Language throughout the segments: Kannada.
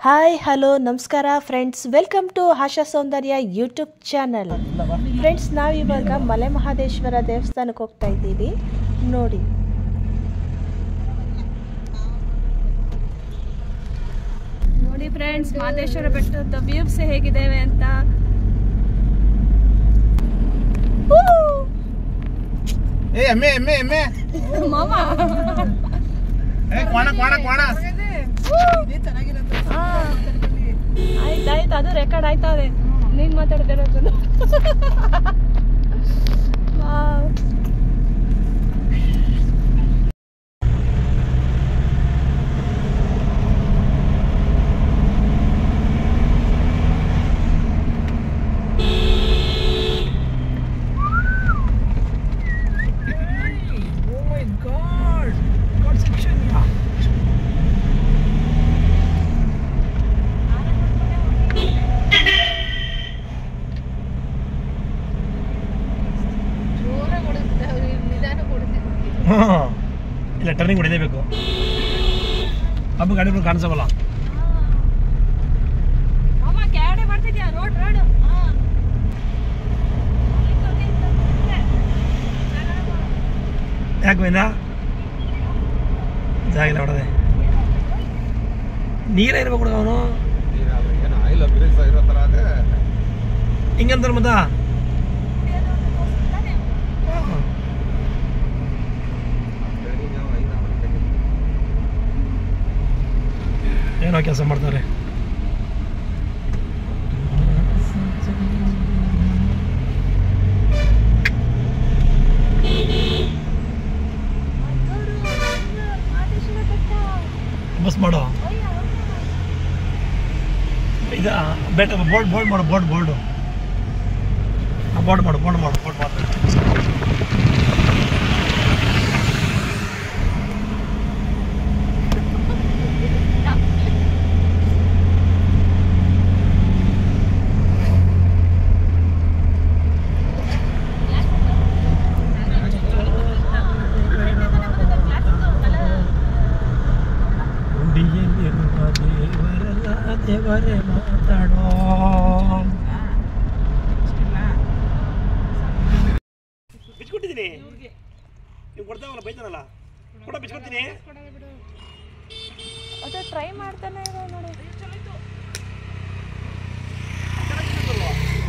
ಹಾಯ್ ಹಲೋ ನಮಸ್ಕಾರ friends, welcome to Asha Soundarya YouTube channel. Friends, ನಾವಿವಾಗ ಮಲೆ ಮಹದೇಶ್ವರ ದೇವಸ್ಥಾನಕ್ಕೆ ಹೋಗ್ತಾ ಇದ್ದೀವಿ. ನೋಡಿ ನೋಡಿ ಫ್ರೆಂಡ್ಸ್, ಮಹದೇಶ್ವರ ಬೆಟ್ಟದ ವ್ಯೂಸ್ ಹೇಗಿದ್ದೇವೆ ಅಂತ. ಮಾಮ ಆಯ್ತಾಯ್ತು, ಅದು ರೆಕಾರ್ಡ್ ಆಯ್ತದೆ. ನೀನ್ ಮಾತಾಡ್ತಿರೋದು ಇಲ್ಲ, ಟರ್ನಿಂಗ್ ಹೊಡಿಲೇಬೇಕು. ಹಬ್ಬ ಗಾಡಿಗಳು ಕಾಣಿಸವಲ್ಲ. ಯಾಕೆ ಬೈದ ಜಾಗಿಲ್ಲ ಹೊಡದೆ ನೀರೇ ಇರ್ಬೇಕು ಹುಡುಗ ಅವನು. ಹಿಂಗಂತಾರೆ ಮತ್ತ ಏನೋ ಕೆಲಸ ಮಾಡ್ತಾರೆ. ಬಸ್ ಮಾಡೋ ಇದು ಬೆಟ್ಟ ಬೋರ್ಡ್ ಮಾಡು ಬೋರ್ಡ್ ಮಾಡು ದೇವರೇ ಮಾತಾಡೋ. ಬಿಚ್ಕೊಟ್ಟಿದ್ದೀನಿ, ನೀವು ಕೊಡ್ತಾವಲ್ಲ ಬೈತಾನಲ್ಲ, ಕೂಡ ಬಿಚ್ಕೊಡ್ತೀನಿ. ಅದೇ ಟ್ರೈ ಮಾಡ್ತಾನೆ ನೋಡಿ.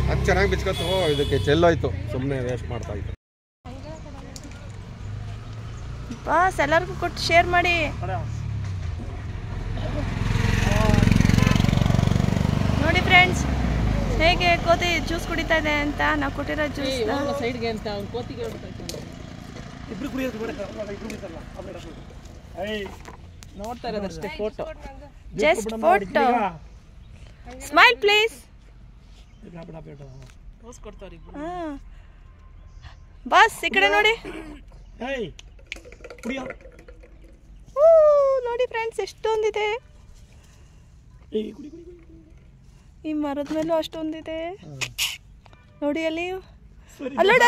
ಅದು ಚೆನ್ನಾಗಿ ಬಿಚ್ಕೊತು, ಇದಕ್ಕೆ ಚೆಲ್ಲೋಯ್ತು, ಸುಮ್ಮನೆ ವೇಸ್ಟ್ ಮಾಡ್ತಾ ಇತ್ತು. ಬಾಸ್ ಎಲ್ಲರಿಗೂ ಕೊಟ್ಟು ಶೇರ್ ಮಾಡಿ. ನೋಡಿ ಫ್ರೆಂಡ್ಸ್, ಹೇಗೆ ಕೋತಿ ಜ್ಯೂಸ್ ಕುಡಿತಾ ಇದೆ ಅಂತ. ನಾವು ಕೊಟ್ಟಿರೋ ಜ್ಯೂಸ್ ಸೈಡ್ಗೆ ಅಂತ ಕೋತಿಗೆ ನೋಡ್ತಾ ಇರೋದಷ್ಟೇ. Photo, just photo. Smile please. Boss ಈ ಕಡೆ ನೋಡಿ. ನೋಡಿ ಫ್ರೆಂಡ್ಸ್, ಎಷ್ಟೊಂದಿದೆ. ಈ ಮರದ ಮೇಲೂ ಅಷ್ಟೊಂದಿದೆ ನೋಡಿ. ಅಲ್ಲಿ ಅಲ್ಲೋಡಿ,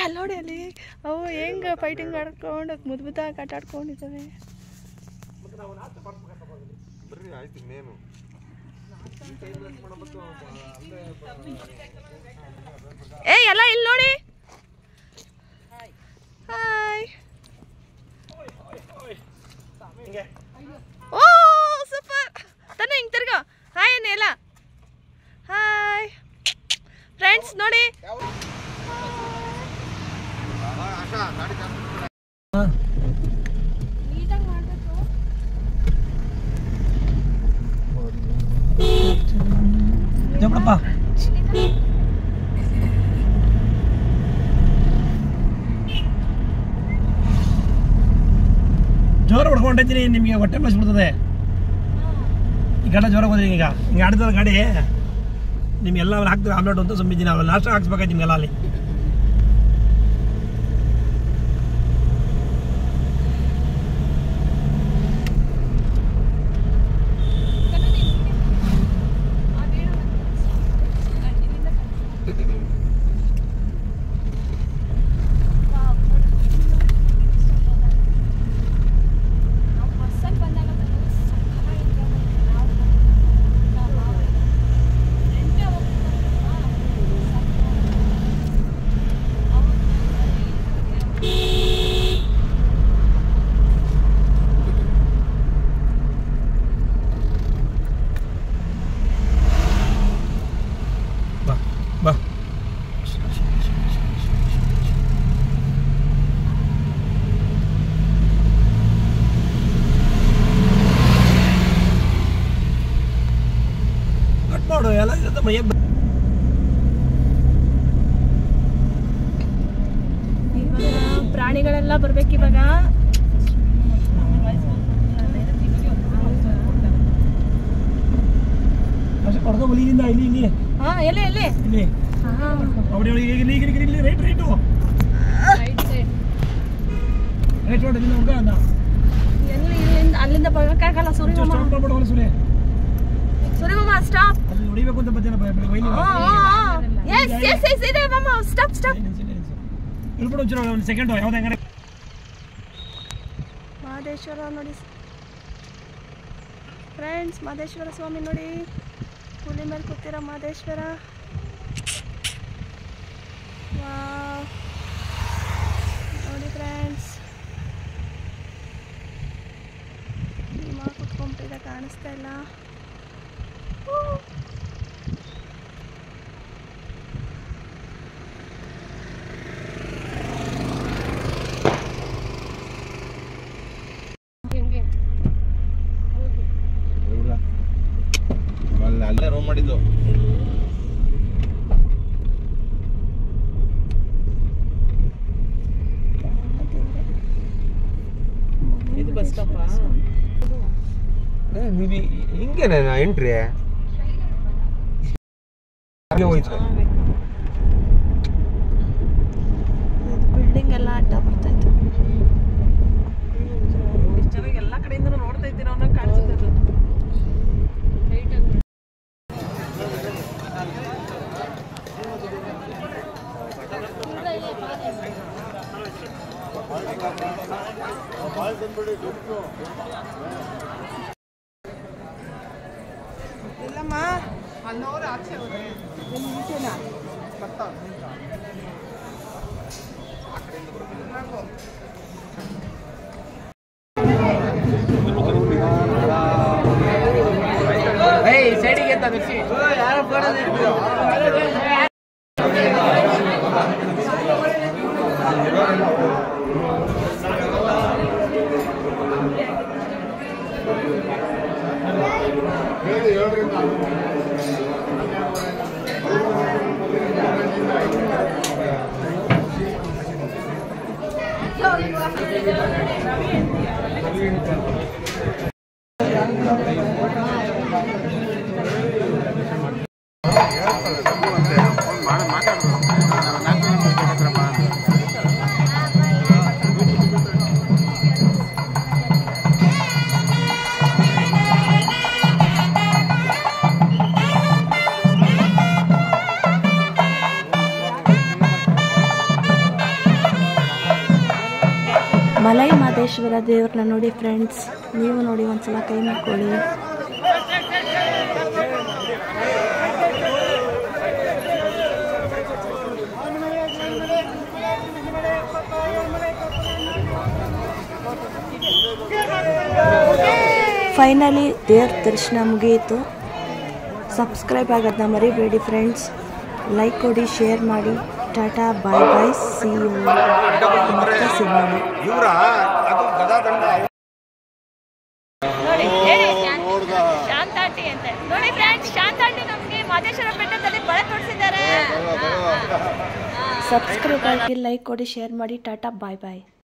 ಅಲ್ಲೋಡಿ ಅಲ್ಲಿ ಅವು ಹೆಂಗ ಫೈಟಿಂಗ್ ಆಡ್ಕೊಂಡು ಮುದ್ದಾಗಿ ಆಟ ಆಡ್ಕೊಂಡಿದ್ದಾವೆ. ಎಲ್ಲ ಇಲ್ಲಿ ನೋಡಿ. ಹಾಯ್. ಓ ಸೂಪರ್. ತನ್ನ ಹಿಂಗೆ ತಿರ್ಗ ಹಾಯ್ ಅನ್ನಿ ಎಲ್ಲ. ಹಾಯ್ ಫ್ರೆಂಡ್ಸ್, ನೋಡಿ. ಜೋರ ಹೊಡ್ಕೊಂಡಿದ್ದೀನಿ, ನಿಮಗೆ ಹೊಟ್ಟೆ ಮಸ್ಬಿಡ್ತದೆ. ಈ ಗಂಟೆ ಜೋರಾಗಿ ಹೋದ್ರಿ. ಈಗ ಹಿಂಗೆ ಆಡ್ತದ ಗಾಡಿ, ನಿಮ್ಗೆಲ್ಲ ಅವ್ರು ಹಾಕ್ತಾರೆ ಆಮ್ಲೆಟ್ ಅಂತ ಸುಮ್ಮಿದ್ದೀನಿ. ಅವ್ರು ಲಾಸ್ಟ್ ಹಾಕ್ಸ್ಬೇಕಾಯ್ತು ನಿಮ್ಗೆಲ್ಲ ಅಲ್ಲಿ. ಎಲ್ಲ ಬರ್ಬೇಕು ಇವಾಗ. ಇಲ್ಲಿಂದ ಇಲ್ಲಿ ಇಲ್ಲಿ ಹಾ ಎಲ್ಲಿ ಎಲ್ಲಿ ಇಲ್ಲಿ ಇಲ್ಲಿ ರೈಟ್ ರೈಟು ರೈಟ್ ರೋಡ್ ಇಲ್ಲಿ ಹೋಗ ಅಂದ ಎಲ್ಲಿ ಇಲ್ಲಿಂದ ಅಲ್ಲಿಂದ ಬರಕ್ಕಾಗಲ್ಲ. ಸೂರ್ಯಮಾಮ ಸ್ಟಾಪ್. ಅಲ್ಲಿ ಹೊಡಿಬೇಕು ಅಂತ ಬಜ್ಜನ ಎಸ್ ಇದೆ ಮಾಮ. ಸ್ಟಾಪ್ ಇಳ್ಬಿಡು ಒಂದು ಸೆಕೆಂಡ್ ಯಾವ್ದು ಹೆಂಗಾರೆ. ಮಹದೇಶ್ವರ ನೋಡಿ ಫ್ರೆಂಡ್ಸ್, ಮಹದೇಶ್ವರ ಸ್ವಾಮಿ ನೋಡಿ, ಹುಲಿ ಮೇಲೆ ಕೂತಿರೋ ಮಹದೇಶ್ವರ. ನೋಡಿ ಫ್ರೆಂಡ್ಸ್, ನಿಮ್ಮ ಕುತ್ಕೊಂಡ್ಬಿಟ್ಟಿದೆ, ಕಾಣಿಸ್ತಾ ಇಲ್ಲ. ಅಲ್ಲೇ ರೂಮ್ ಮಾಡಿದ್ದು. ಇದು ಬಸ್ ಸ್ಟಾಪ್ ಹಿಂಗೇನೆ ಎಂಟ್ರಿ ಹೋಯ್ತು. ಬಿಲ್ಡಿಂಗ್ ಎಲ್ಲ ಅಡ್ಡ ಬರ್ತಾಯಿತ್ತು. ಚೆನ್ನಾಗಿ ಎಲ್ಲ ಕಡೆಯಿಂದ ನೋಡ್ತಾ ಇದ್ದೀರಾ ಅನ್ನೋ ಕಾಣಿಸುತ್ತೆ ಅದು. ಇಲ್ಲಮ್ಮ ಅಲ್ಲೋರು ಆಚೆ ಹೋದ್ರೆ ಸೈಡಿಗೆ ಅಂತ ಯಾರು ಮಲೈ ಮಹದೇಶ್ವರ ದೇವ್ರನ್ನ ನೋಡಿ ಫ್ರೆಂಡ್ಸ್, ನೀವು ನೋಡಿ ಒಂದ್ಸಲ ಕೈ ಮಾಡ್ಕೊಳ್ಳಿ. ಫೈನಲಿ ದೇವ್ರ ದರ್ಶನ ಮುಗಿಯಿತು. ಸಬ್ಸ್ಕ್ರೈಬ್ ಆಗೋದನ್ನ ಮರಿಬೇಡಿ ಫ್ರೆಂಡ್ಸ್. ಲೈಕ್ ಕೊಡಿ, ಶೇರ್ ಮಾಡಿ. ಟಾಟಾ, ಬಾಯ್ ಬಾಯ್, ಸಿ ಯು. ಮತ್ತೆ ಸಿಗೋಣ. ಶಾಂತಾಟಿ ಅಂತ ನೋಡಿ ಫ್ರೆಂಡ್ಸ್. ಶಾಂತಾಟಿ ನಮಗೆ ಮಹದೇಶ್ವರ ಬೆಟ್ಟದಲ್ಲಿ ಬಳೆ ತೋರಿಸಿದ್ದಾರೆ. ಸಬ್ಸ್ಕ್ರೈಬ್ ಆಗಿ, ಲೈಕ್ ಕೊಡಿ, ಶೇರ್ ಮಾಡಿ. ಟಾಟಾ, ಬಾಯ್ ಬಾಯ್.